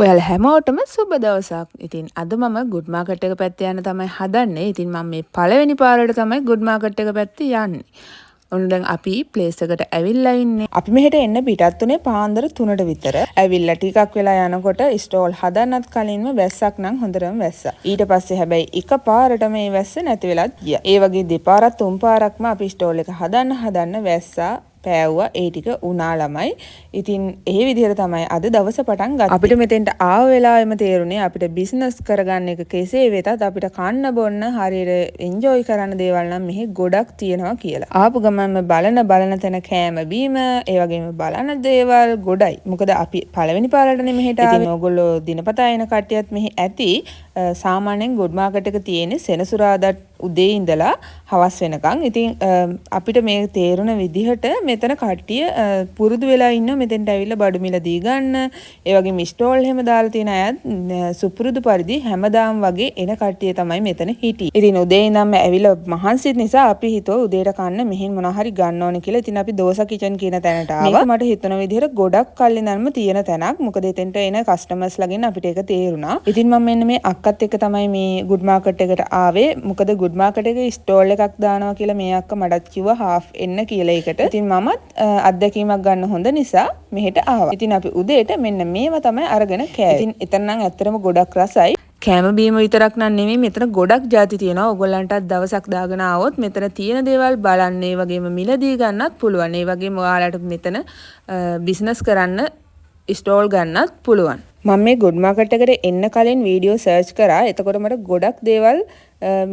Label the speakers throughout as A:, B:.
A: ඔයාලා හැමෝටම සුබ දවසක්. ඉතින් අද මම ගුඩ් මාකට් එක පැත්තේ යන්න තමයි හදන්නේ. ඉතින් මම මේ පළවෙනි පාරට තමයි ගුඩ් මාකට් එක පැත්තේ යන්නේ. ඔන්න දැන් අපි ප්ලේස් එකට ඇවිල්ලා ඉන්නේ. අපි මෙහෙට එන්න පිටත් උනේ පාන්දර 3ට විතර. ඇවිල්ලා ටිකක් වෙලා යනකොට ස්ටෝල් හදන්නත් කලින්ම වැස්සක් නම් හොඳටම වැස්සා. ඊට පස්සේ හැබැයි එකපාරට මේ වැස්ස නැති වෙලත් ගියා. ඒ වගේ දෙපාරක් තුන් පාරක්ම අපි ස්ටෝල් එක හදන්න වැස්සා. පෑවුවා ඒ ටික උනා ළමයි. ඉතින් ඒ විදිහට තමයි අද දවස පටන් ගත්තේ. අපිට මෙතෙන්ට ආව වෙලාවෙම තේරුණේ අපිට බිස්නස් කරගන්න එක කෙසේ වෙතත් අපිට කන්න බොන්න හරියට එන්ජොයි කරන්න දේවල් නම් මෙහි ගොඩක් තියෙනවා කියලා. ආපු ගමන්ම බලන තැන කෑම බීම ඒ වගේම බලන දේවල් ගොඩයි. මොකද අපි පළවෙනි පාරටනේ මෙහෙට ආවේ. ඉතින් ඕගොල්ලෝ දිනපතා එන කට්ටියත් මෙහි ඇති. සාමාන්‍යයෙන් ගුඩ් මාකට් එක තියෙන්නේ සෙනසුරාදා උදේ ඉඳලා හවස් වෙනකන්. ඉතින් අපිට මේ තේරුණ විදිහට මෙතන කට්ටිය පුරුදු වෙලා ඉන්නවා මෙතෙන්ට ඇවිල්ලා බඩු මිල දී ගන්න. ඒ වගේම ස්ටෝල් එහෙම දාලා තියෙන අයත් සුපුරුදු පරිදි හැමදාම වගේ එන කට්ටිය තමයි මෙතන හිටියේ. ඉතින් උදේ ඉඳන්ම ඇවිල්ලා මහන්සිත් නිසා අපි හිතුවා උදේට කන්න මෙහෙන් මොනවා හරි ගන්න ඕනේ කියලා. ඉතින් අපි දෝසා කිචන් කියන තැනට ආවා. මට හිතන විදිහට ගොඩක් කල් ඉඳන්ම තියෙන තැනක්. මොකද එතෙන්ට එන කස්ටමර්ස් ලගෙන් අපිට ඒක තේරුණා. ඉතින් මම මෙන්න මේ අක්කත් එක්ක තමයි මේ ගුඩ් මාකට් එකට ආවේ. මොකද ගුඩ් මාකට් එකේ ස්ටෝල් එකක් දානවා කියලා මේ අක්ක මටත් කිව්වා හාෆ් එන්න කියලා ඒකට. ඉතින් මමත් අත්දැකීමක් ගන්න හොඳ නිසා මෙහෙට ආවා. ඉතින් අපි උදේට මෙන්න මේවා තමයි අරගෙන කෑවේ. ඉතින් එතන නම් ඇත්තටම ගොඩක් රසයි. කෑම බීම විතරක් නම් නෙමෙයි මෙතන ගොඩක් ಜಾති තියෙනවා. ඕගොල්ලන්ටත් දවසක් දාගෙන ආවොත් මෙතන තියෙන දේවල් බලන්න, ඒ වගේම මිලදී ගන්නත් පුළුවන්. ඒ වගේම ඔයාලට මෙතන බිස්නස් කරන්න ස්ටෝල් ගන්නත් පුළුවන්. මම මේ ගුඩ් මාකට් එකට එන්න කලින් වීඩියෝ සර්ච් කරා. එතකොට මට ගොඩක් දේවල්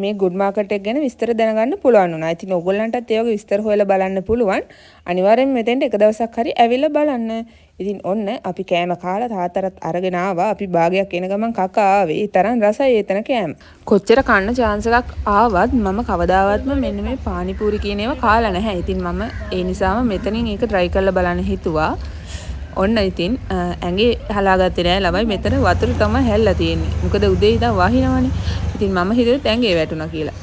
A: මේ ගුඩ් මාකට් එක ගැන විස්තර දැනගන්න පුළුවන් වුණා. ඉතින් ඔයගොල්ලන්ටත් ඒ වගේ විස්තර හොයලා බලන්න පුළුවන්. අනිවාර්යෙන් මෙතෙන්ට එක දවසක් හරි ඇවිල්ලා බලන්න. ඉතින් ඔන්න අපි කෑම කාලා තාතරත් අරගෙන ආවා. අපි භාගයක් එන ගමන් කකා ආවේ. ඒ තරම් රසයි එතන කෑම. කොච්චර කන්න chance එකක් ආවත් මම කවදාවත්ම මෙන්න මේ පානිපූරි කියන ඒවා කාලා නැහැ. ඉතින් මම ඒ නිසාම මෙතනින් ඒක try කරලා බලන්න හිතුවා. ඔන්න ඉතින් ඇඟේ හලාගත්තේ නෑ ළමයි. මෙතන වතුර තමයි හැල්ලා තියෙන්නේ. මොකද උදේ ඉඳන් වහිනවනේ. ඉතින් මම හිතුවේ ඇඟේ වැටුණා කියලා.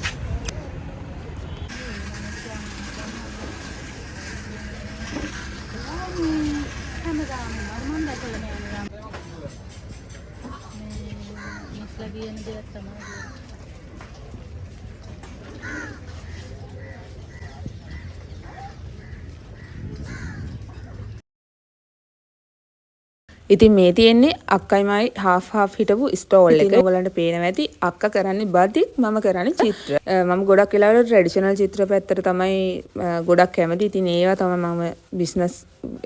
A: ඉතින් මේ තියෙන්නේ අක්කයිමයි හාෆ් හිටපු ස්ටෝල් එක. ඔයගලන්ට පේනවා ඇති අක්කා කරන්නේ බතික්, මම කරන්නේ චිත්‍ර. මම ගොඩක් වෙලාවට ට්‍රැඩිෂනල් චිත්‍ර පැත්තට තමයි ගොඩක් කැමති. ඉතින් ඒවා තමයි මම බිස්නස්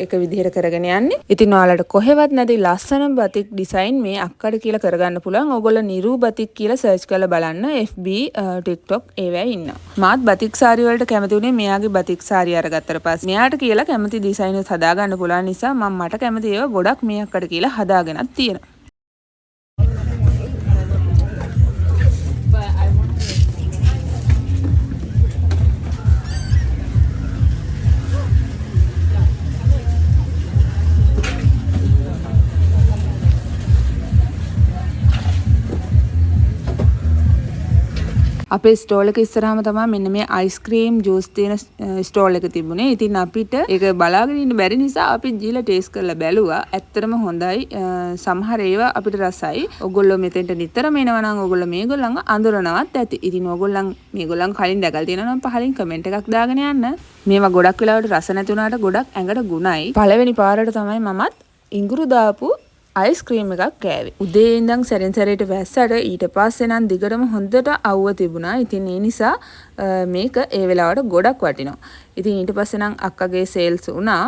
A: එක විදිහට කරගෙන යන්නේ. ඉතින් ඔයාලට කොහෙවත් නැති ලස්සන බතික් ඩිසයින් මේ අක්කට කියලා කරගන්න පුළුවන්. ඔයගොල්ලෝ නිරු බතික් කියලා සර්ච් කරලා බලන්න. FB TikTok ඒවැ ඉන්නවා. මාත් බතික් සාරි වලට කැමති උනේ මෙයාගේ බතික් සාරි අරගත්තට පස්සේ. මෙයාට කියලා කැමති ඩිසයින් එක හදාගන්න පුළුවන් නිසා මම මට කැමති ඒවා ගොඩක් මේ අක්කට කියලා හදාගෙනත් තියෙනවා. අපේ ස්ටෝල් එක ඉස්සරහම තමයි මෙන්න මේ අයිස්ක්‍රීම් ජූස් තියෙන ස්ටෝල් එක තිබුණේ. ඉතින් අපිට ඒක බලාගෙන ඉන්න බැරි නිසා අපි ගිහලා ටේස්ට් කරලා බැලුවා. ඇත්තටම හොඳයි. සමහර ඒවා අපිට රසයි. ඔයගොල්ලෝ මෙතෙන්ට නිතරම එනවා නම් ඔයගොල්ලෝ මේගොල්ලන්ව අඳුරනවත් ඇති. ඉතින් මේගොල්ලන් කලින් දැකලා තියෙනවා නම් පහලින් කමෙන්ට් එකක් දාගෙන යන්න. මේවා ගොඩක් වෙලාවට රස නැති වුණාට ගොඩක් ඇඟට ගුණයි. පළවෙනි පාරට තමයි මමත් ඉඟුරු දාපු අයිස්ක්‍රීම් එකක් කෑවේ. උදේ ඉඳන් සැරෙන් සැරේට වැස්සට ඊට පස්සේ නම් දිගටම හොඳට අවුව තිබුණා. ඉතින් ඒ නිසා මේක ඒ වෙලාවට ගොඩක් වටිනවා. ඉතින් ඊට පස්සේ නම් අක්කගේ සේල්ස් වුණා.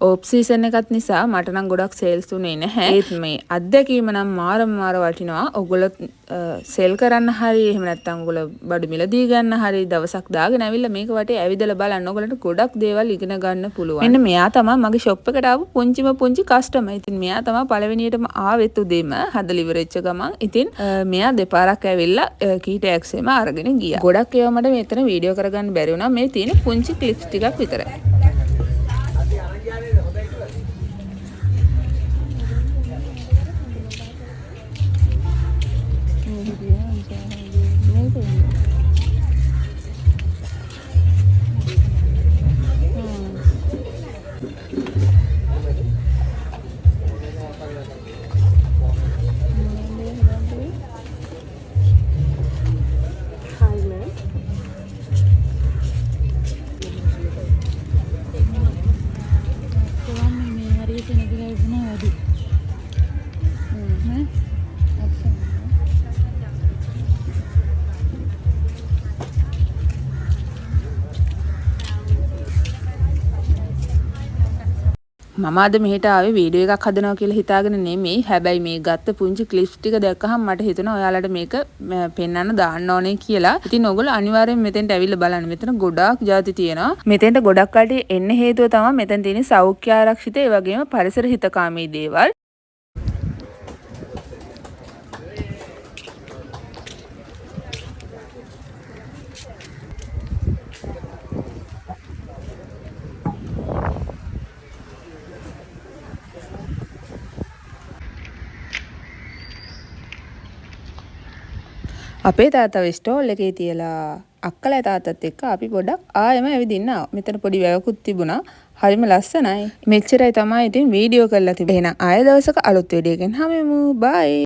A: ඕප් සීසන් එකත් නිසා මට නම් ගොඩක් සේල්ස් උනේ නැහැ. ඒත් මේ අත්දැකීම නම් මාරම මාර වටිනවා. ඔයගොල්ලෝ සෙල් කරන්න හරි එහෙම නැත්නම් ඔයගොල්ලෝ බඩු මිලදී ගන්න හරි දවසක් දාගෙන ඇවිල්ලා මේක වටේ ඇවිදලා බලන්න. ඔයගොල්ලන්ට ගොඩක් දේවල් ඉගෙන ගන්න පුළුවන්. මෙන්න මෙයා තමයි මගේ ෂොප් එකට ආපු පුංචිම පුංචි කස්ටමර්. ඉතින් මෙයා තමයි පළවෙනියටම ආවෙත් උදේම හදලා ඉවර වෙච්ච ගමන්. ඉතින් මෙයා දෙපාරක් ඇවිල්ලා කී ටැක්ස් එකම අරගෙන ගියා. ගොඩක් ඒවා මට මෙතන වීඩියෝ කරගන්න බැරි වුණා. මේ තියෙන පුංචි ක්ලිප්ස් ටිකක් විතරයි. මම අද මෙහෙට ආවේ වීඩියෝ එකක් හදනවා කියලා හිතාගෙන නෙමෙයි. හැබැයි මේ ගත්ත පුංචි ක්ලිප්ස් ටික දැක්කහම මට හිතුණා ඔයාලට මේක පෙන්වන්න දාන්න ඕනේ කියලා. ඉතින් ඔයගොල්ලෝ අනිවාර්යෙන් මෙතෙන්ට ඇවිල්ලා බලන්න. මෙතන ගොඩාක් ಜಾති තියෙනවා. මෙතෙන්ට ගොඩක් කට්ටිය එන්න හේතුව තමයි මෙතන තියෙන සෞඛ්‍ය ආරක්ෂිත ඒ වගේම පරිසර හිතකාමී දේවල්. අපේ තාත්තා ස්ටෝල් එකේ තියලා අක්කලා තාත්තත් එක්ක අපි පොඩක් ආයෙම ඇවිදින්න ආවා. මෙතන පොඩි වැවකුත් තිබුණා. හරිම ලස්සනයි. මෙච්චරයි තමයි ඉතින් වීඩියෝ කරලා තිබෙන්නේ. එහෙනම් ආයෙ දවසක අලුත් වීඩියෝ එකකින් හමුවෙමු. බයි.